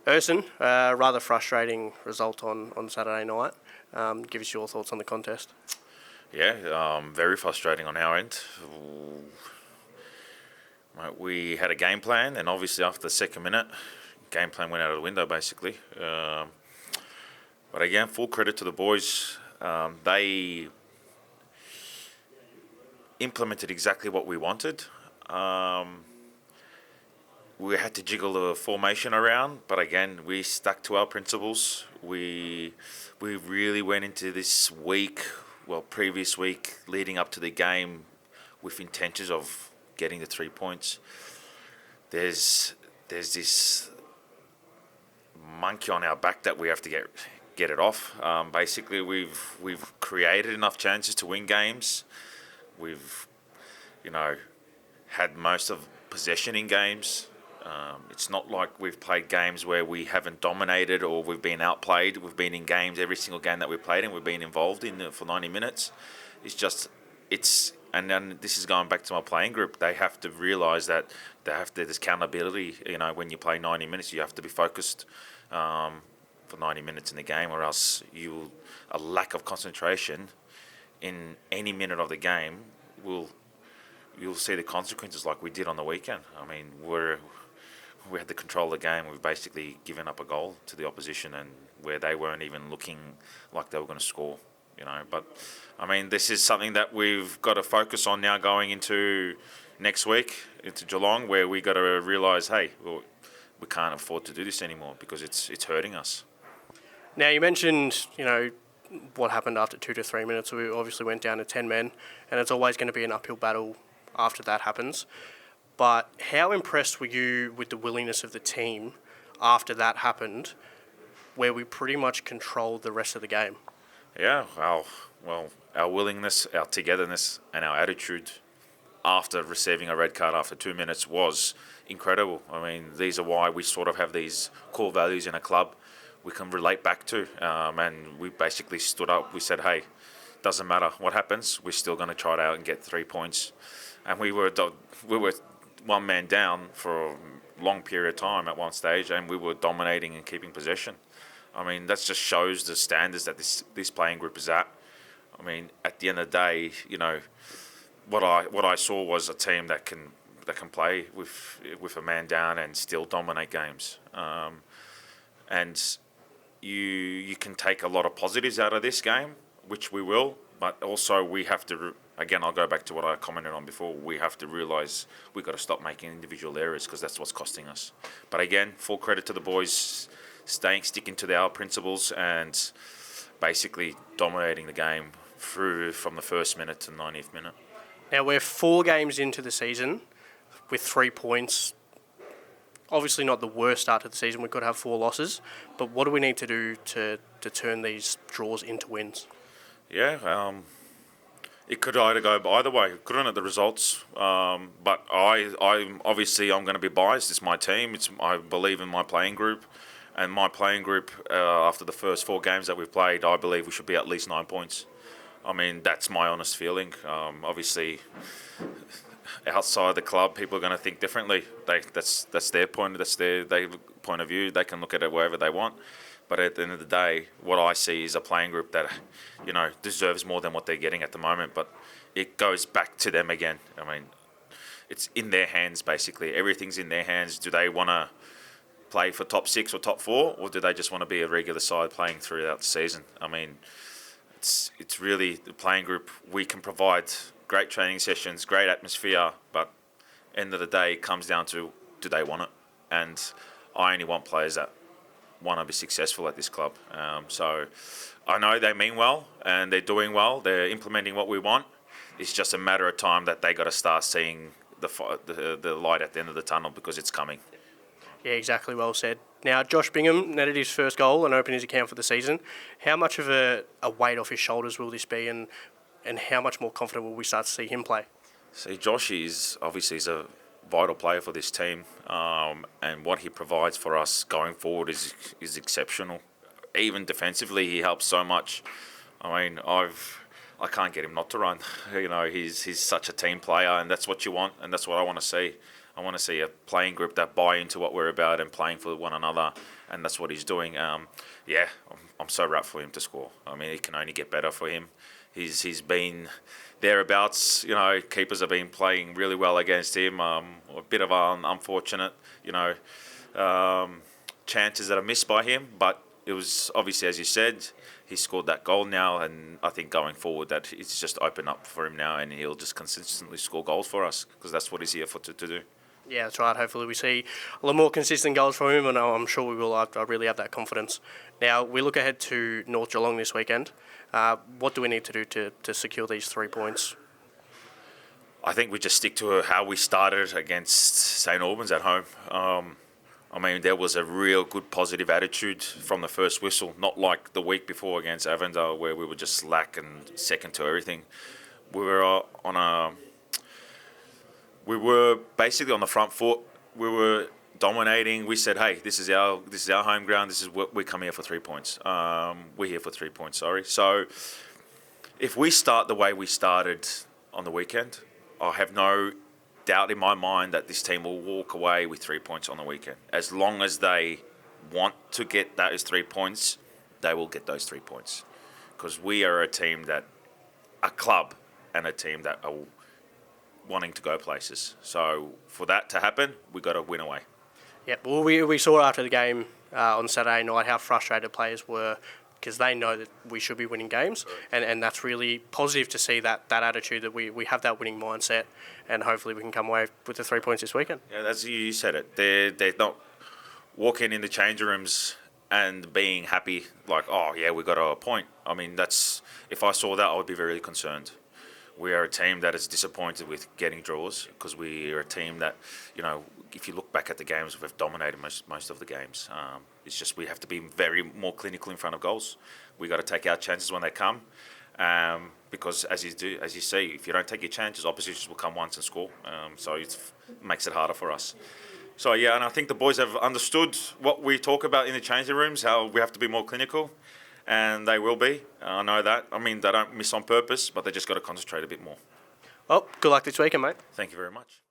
Ersan, rather frustrating result on Saturday night. Give us your thoughts on the contest. Yeah, very frustrating on our end. We had a game plan, and obviously after the second minute, game plan went out of the window basically. But again, full credit to the boys. They implemented exactly what we wanted. We had to jiggle the formation around, but again, we stuck to our principles. We really went into this previous week, leading up to the game, with intentions of getting the 3 points. There's this monkey on our back that we have to get it off. Basically, we've created enough chances to win games. We've had most of possession in games. It's not like we've played games where we haven't dominated or we've been outplayed. We've been in games every single game that we've played and we've been involved in for 90 minutes. And then this is going back to my playing group. They have to realise that there's accountability. When you play 90 minutes, you have to be focused for 90 minutes in the game, or else a lack of concentration in any minute of the game you'll see the consequences like we did on the weekend. I mean, we had the control of the game. We've basically given up a goal to the opposition, and where they weren't even looking like they were going to score. But I mean, this is something that we've got to focus on now going into next week, into Geelong, where we got to realise, hey, we can't afford to do this anymore because it's hurting us. Now, you mentioned, what happened after 2 to 3 minutes. We obviously went down to 10 men, and it's always going to be an uphill battle after that happens. But how impressed were you with the willingness of the team after that happened, where we pretty much controlled the rest of the game? Yeah, our willingness, our togetherness, and our attitude after receiving a red card after 2 minutes was incredible. I mean, these are why we sort of have these core values in a club we can relate back to. And we basically stood up. We said, hey, doesn't matter what happens, we're still going to try it out and get 3 points. And we were one man down for a long period of time at one stage, and we were dominating and keeping possession. I mean, that just shows the standards that this playing group is at. I mean, at the end of the day, what I saw was a team that can play with a man down and still dominate games. And you can take a lot of positives out of this game, which we will, but also we have to. Again, I'll go back to what I commented on before. We have to realise we've got to stop making individual errors because that's what's costing us. But again, full credit to the boys, sticking to our principles and basically dominating the game through from the first minute to the 90th minute. Now, we're 4 games into the season with 3 points. Obviously not the worst start to the season. We could have 4 losses. But what do we need to do to turn these draws into wins? Yeah, it could either go either way. Couldn't at the results, but I'm going to be biased. It's my team. I believe in my playing group, and my playing group after the first 4 games that we've played, I believe we should be at least 9 points. I mean, that's my honest feeling. Obviously, outside the club, people are going to think differently. That's their point. That's their point of view. They can look at it wherever they want. But at the end of the day, what I see is a playing group that, deserves more than what they're getting at the moment. But it goes back to them again. I mean, it's in their hands, basically. Everything's in their hands. Do they want to play for top 6 or top 4, or do they just want to be a regular side playing throughout the season? I mean, it's really the playing group. We can provide great training sessions, great atmosphere, but end of the day, it comes down to, do they want it? And I only want players that want to be successful at this club. So I know they mean well and they're doing well. They're implementing what we want. It's just a matter of time that they got to start seeing the light at the end of the tunnel, because it's coming. Yeah, exactly, well said. Now, Josh Bingham netted his first goal and opened his account for the season. How much of a weight off his shoulders will this be, and how much more confident will we start to see him play? See, Josh is a vital player for this team, and what he provides for us going forward is exceptional. Even defensively, he helps so much. I mean, I can't get him not to run. He's such a team player, and that's what you want, and that's what I want to see. I want to see a playing group that buy into what we're about and playing for one another, and that's what he's doing. I'm so rapt for him to score. I mean, it can only get better for him. He's been thereabouts. Keepers have been playing really well against him. A bit of an unfortunate, chances that are missed by him, but it was obviously, as you said, he scored that goal now, and I think going forward that it's just opened up for him now, and he'll just consistently score goals for us because that's what he's here for to do. Yeah, that's right. Hopefully we see a lot more consistent goals from him, and I'm sure we will. I really have that confidence. Now, we look ahead to North Geelong this weekend. What do we need to do to secure these 3 points? I think we just stick to how we started against St Albans at home. There was a real good positive attitude from the first whistle, not like the week before against Avondale where we were just slack and second to everything. We were basically on the front foot. We were dominating. We said, "Hey, this is our home ground. This is what we come here for 3 points. We're here for 3 points. Sorry." So, if we start the way we started on the weekend, I have no doubt in my mind that this team will walk away with 3 points on the weekend. As long as they want to get those 3 points, they will get those 3 points. Because we are a club and a team that are wanting to go places. So for that to happen, we got to win away. Yeah, well, we saw after the game on Saturday night how frustrated players were because they know that we should be winning games, and that's really positive to see that attitude that we have that winning mindset, and hopefully we can come away with the 3 points this weekend. Yeah, as you said it. They're not walking in the changing rooms and being happy like, oh yeah, we got a point. If I saw that, I would be very concerned. We are a team that is disappointed with getting draws because we are a team that, if you look back at the games, we've dominated most of the games. It's just we have to be very more clinical in front of goals. We got to take our chances when they come, because as you see, if you don't take your chances, oppositions will come once and score. So it makes it harder for us. So yeah, and I think the boys have understood what we talk about in the changing rooms, how we have to be more clinical. And they will be. I know that. They don't miss on purpose, but they just got to concentrate a bit more. Well, good luck this weekend, mate. Thank you very much.